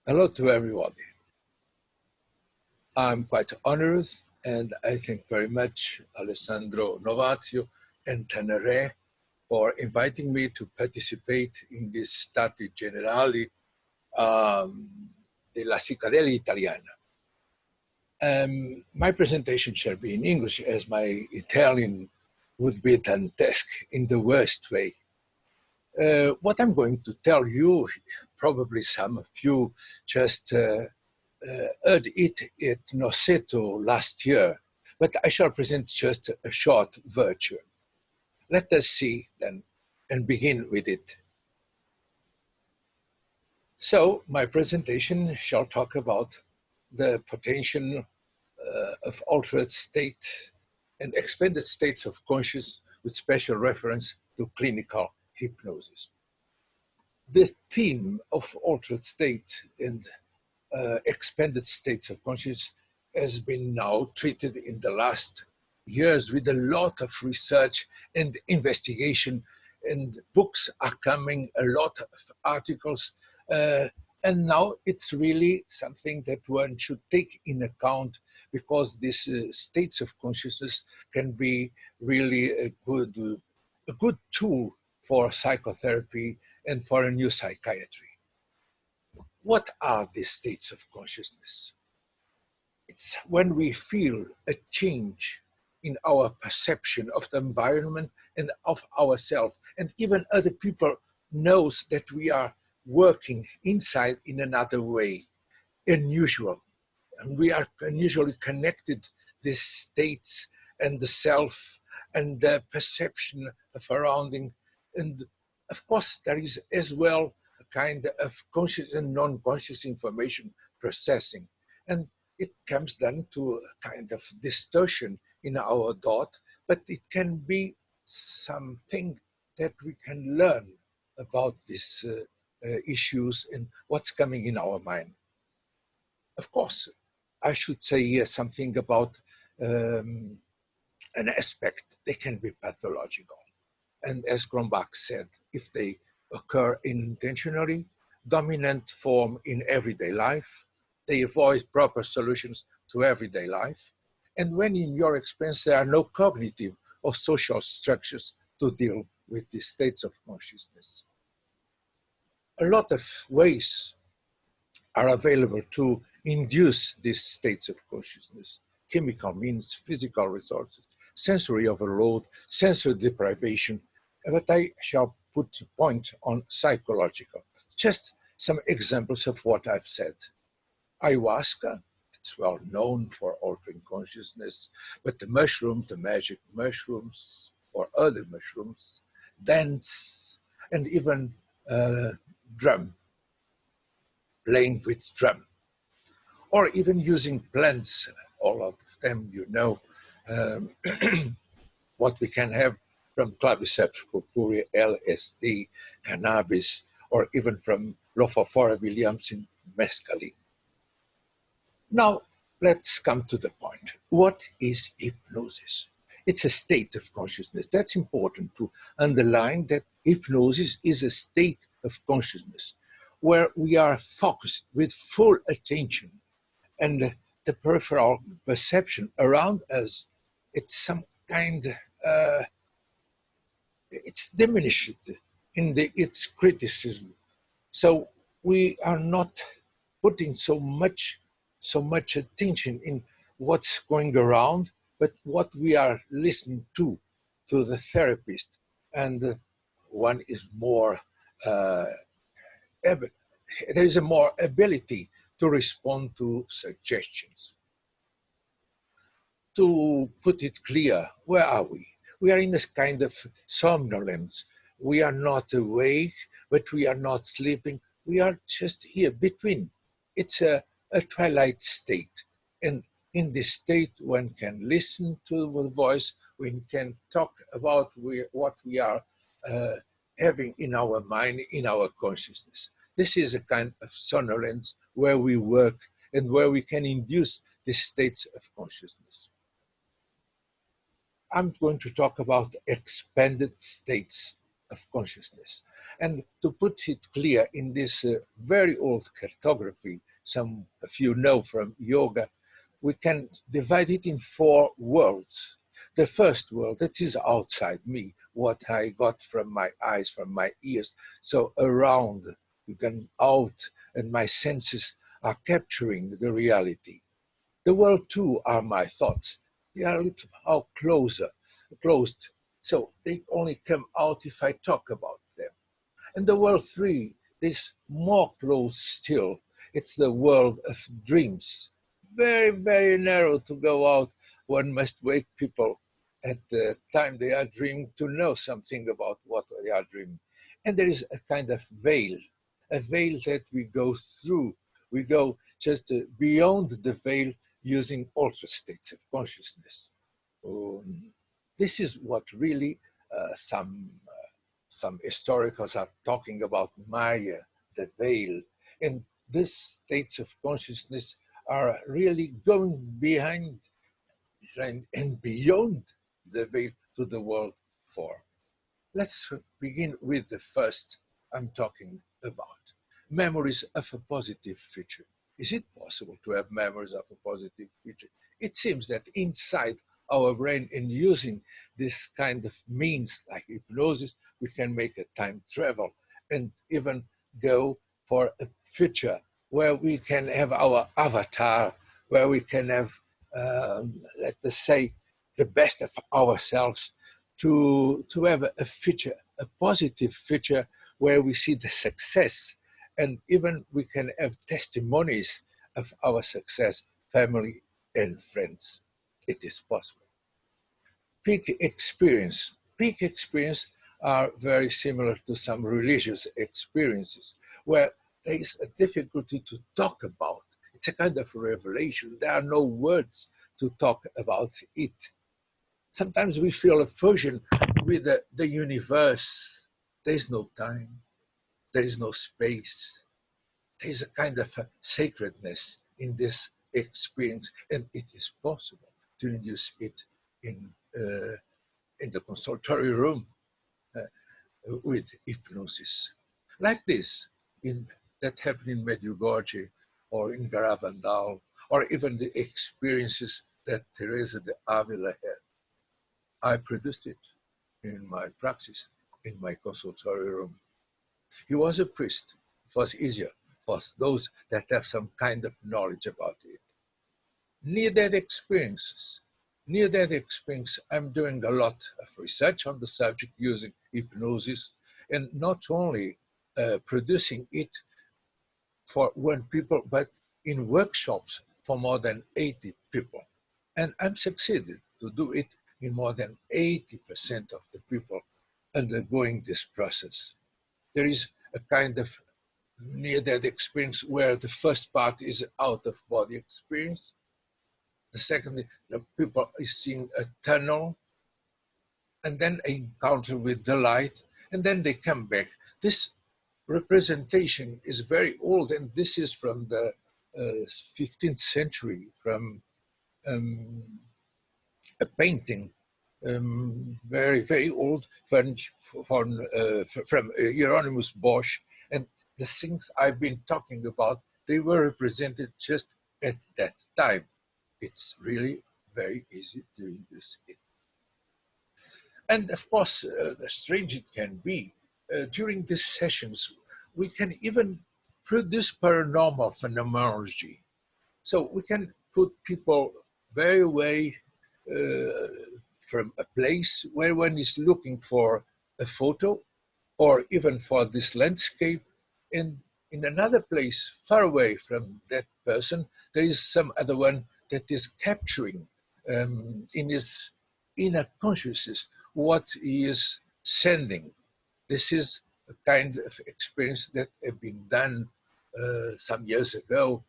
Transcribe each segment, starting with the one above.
Hello to everybody. I'm quite honored and I thank very much Alessandro Novazio and Tenere for inviting me to participate in this Stati Generali della Psicadelia Italiana. My presentation shall be in English as my Italian would be dantesque in the worst way. What I'm going to tell you, probably some of you just heard it at Noceto last year, but I shall present just a short version. Let us see then and begin with it. So my presentation shall talk about the potential of altered state and expanded states of consciousness with special reference to clinical hypnosis. The theme of altered state and expanded states of consciousness has been now treated in the last years with a lot of research and investigation, and books are coming, a lot of articles, and now it's really something that one should take in account, because these states of consciousness can be really a good tool for psychotherapy and for a new psychiatry. What are these states of consciousness? It's when we feel a change in our perception of the environment and of ourselves, and even other people knows that we are working inside in another way, unusual. And we are unusually connected, these states and the self and the perception of surrounding. And of course, there is as well a kind of conscious and non-conscious information processing. And it comes then to a kind of distortion in our thought, but it can be something that we can learn about these issues and what's coming in our mind. Of course, I should say here something about an aspect. They can be pathological. And as Cronbach said, if they occur intentionally, dominant form in everyday life, they avoid proper solutions to everyday life. And when in your experience there are no cognitive or social structures to deal with these states of consciousness. A lot of ways are available to induce these states of consciousness. Chemical means, physical resources, sensory overload, sensory deprivation, but I shall put a point on psychological. Just some examples of what I've said. Ayahuasca, it's well known for altering consciousness, but the mushroom, the magic mushrooms, or other mushrooms, dance, and even drum, playing with drum, or even using plants, all of them you know, what we can have from claviceps purpurea, LSD, cannabis, or even from Lophophora williamsi, mescaline. Now, let's come to the point. What is hypnosis? It's a state of consciousness. That's important to underline, that hypnosis is a state of consciousness where we are focused with full attention, and the peripheral perception around us, it's some kind, it's diminished in its criticism. So we are not putting so much attention in what's going around, but what we are listening to the therapist. And one is more, there is a more ability to respond to suggestions. To put it clear, where are we? We are in this kind of somnolence. We are not awake, but we are not sleeping. We are just here between. It's a twilight state. And in this state, one can listen to the voice, we can talk about what we are having in our mind, in our consciousness. This is a kind of somnolence where we work and where we can induce these states of consciousness. I'm going to talk about expanded states of consciousness. And to put it clear in this very old cartography, some of you know from yoga, we can divide it in 4 worlds. The first world, that is outside me, what I got from my eyes, from my ears. So around, you can out, and my senses are capturing the reality. The world 2 are my thoughts. They are a little how closed. So they only come out if I talk about them. And the world 3 is more closed still. It's the world of dreams. Very, very narrow to go out. One must wake people at the time they are dreaming to know something about what they are dreaming. And there is a kind of veil that we go through. We go just beyond the veil using altered states of consciousness. This is what really some historians are talking about Maya, the veil. And these states of consciousness are really going behind and beyond the veil to the world 4. Let's begin with the first I'm talking about. Memories of a positive future. Is it possible to have memories of a positive future? It seems that inside our brain, in using this kind of means like hypnosis, we can make a time travel and even go for a future where we can have our avatar, where we can have, let us say, the best of ourselves to have a future, a positive future where we see the success, and even we can have testimonies of our success, family and friends. It is possible. Peak experience. Peak experience are very similar to some religious experiences where there is a difficulty to talk about. It's a kind of revelation. There are no words to talk about it. Sometimes we feel a fusion with the universe. There is no time. There is no space. There is a kind of a sacredness in this experience, and it is possible to induce it in the consultory room with hypnosis. Like this, that happened in Medjugorje or in Garabandal, or even the experiences that Teresa de Avila had. I produced it in my praxis, in my consultory room. He was a priest. It was easier for those that have some kind of knowledge about it. Near-death experiences. Near-death experience, I'm doing a lot of research on the subject using hypnosis, and not only producing it for 1 people, but in workshops for more than 80 people. And I'm succeeded to do it in more than 80% of the people undergoing this process. There is a kind of near-death experience where the first part is out-of-body experience. The second, the people is seeing a tunnel, and then an encounter with the light, and then they come back. This representation is very old, and this is from the 15th century, from a painting, very, very old, from Hieronymus Bosch. And the things I've been talking about, they were represented just at that time. It's really very easy to induce it. And of course, strange it can be, during these sessions, we can even produce paranormal phenomenology. So we can put people very away from a place where one is looking for a photo or even for this landscape. And in another place far away from that person, there is some other one that is capturing in his inner consciousness what he is sending. This is a kind of experience that has been done some years ago,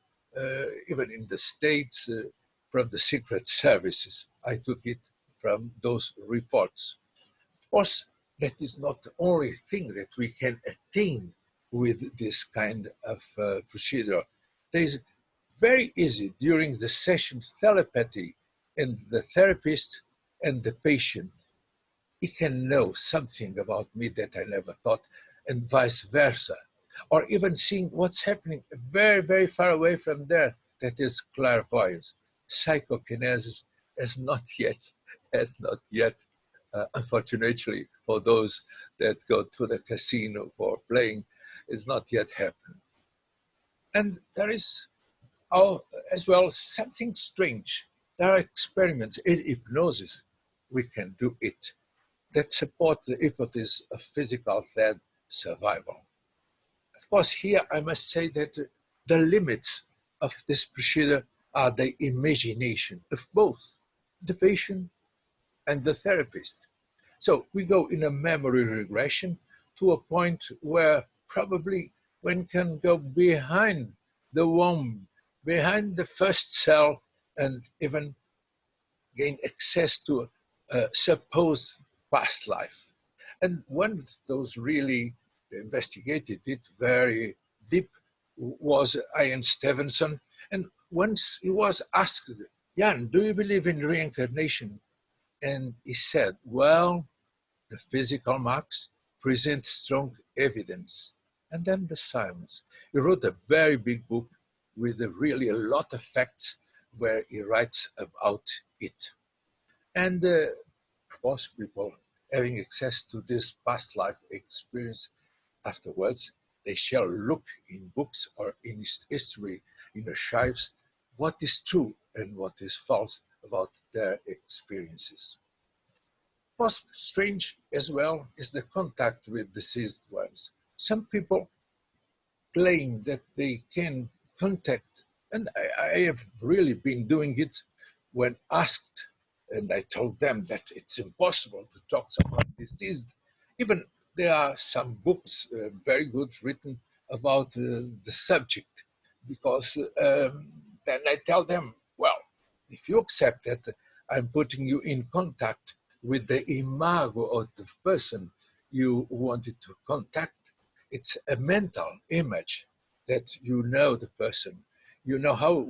even in the States, from the secret services. I took it from those reports. Of course, that is not the only thing that we can attain with this kind of procedure. There is very easy during the session telepathy and the therapist and the patient. he can know something about me that I never thought, and vice versa. Or even seeing what's happening very, very far away from there. That is clairvoyance. Psychokinesis has not yet, unfortunately, for those that go to the casino for playing, is not yet happened. And there is as well something strange. There are experiments in hypnosis. We can do it that support the hypothesis of physical dead survival. Of course, here I must say that the limits of this procedure are the imagination of both the patient and the therapist. So we go in a memory regression to a point where probably one can go behind the womb, behind the first cell, and even gain access to a supposed past life. And one of those really investigated it very deep was Ian Stevenson. And once he was asked, Jan, do you believe in reincarnation? And he said, well, the physical marks present strong evidence. And then the silence. He wrote a very big book with really a lot of facts where he writes about it. And of course, people having access to this past life experience afterwards, they shall look in books or in history, in archives, what is true and what is false about their experiences. What's strange as well is the contact with deceased ones. Some people claim that they can contact, and I have really been doing it when asked, and I told them that it's impossible to talk to someone deceased. Even there are some books, very good, written about the subject, because then I tell them, well, if you accept that I'm putting you in contact with the imago of the person you wanted to contact, it's a mental image that you know the person. You know how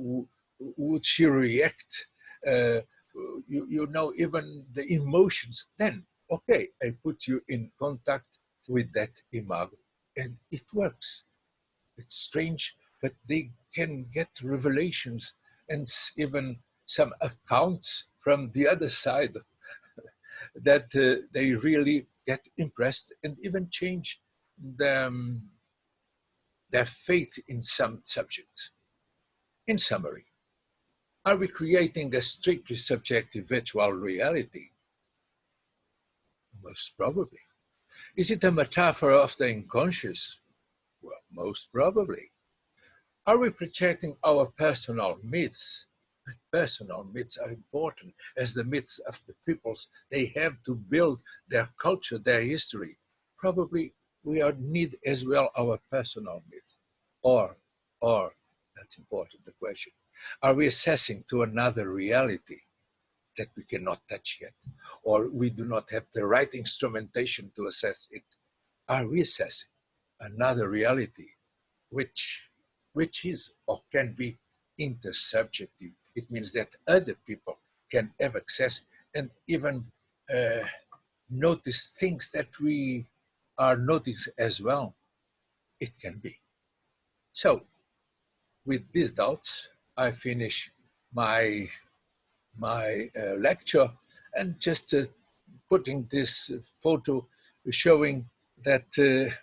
would she react. You know even the emotions. Then, okay, I put you in contact with that imago. And it works. It's strange, but they can get revelations and even some accounts from the other side that they really get impressed and even change their faith in some subjects. In summary, are we creating a strictly subjective virtual reality? Most probably. Is it a metaphor of the unconscious? Well, most probably. Are we projecting our personal myths? But personal myths are important as the myths of the peoples. They have to build their culture, their history. Probably we need as well our personal myths. Or, that's important, the question. Are we assessing to another reality that we cannot touch yet? Or we do not have the right instrumentation to assess it? Are we assessing another reality which is or can be intersubjective? It means that other people can have access and even notice things that we are noticing as well. It can be. So, with these doubts, I finish my lecture and just putting this photo showing that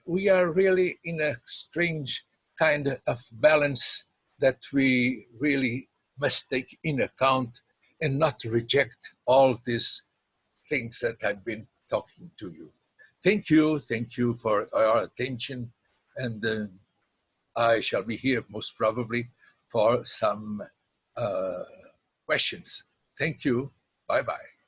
we are really in a strange kind of balance that we really must take in account and not reject all these things that I've been talking to you. Thank you for your attention, and I shall be here most probably for some questions. Thank you. Bye-bye.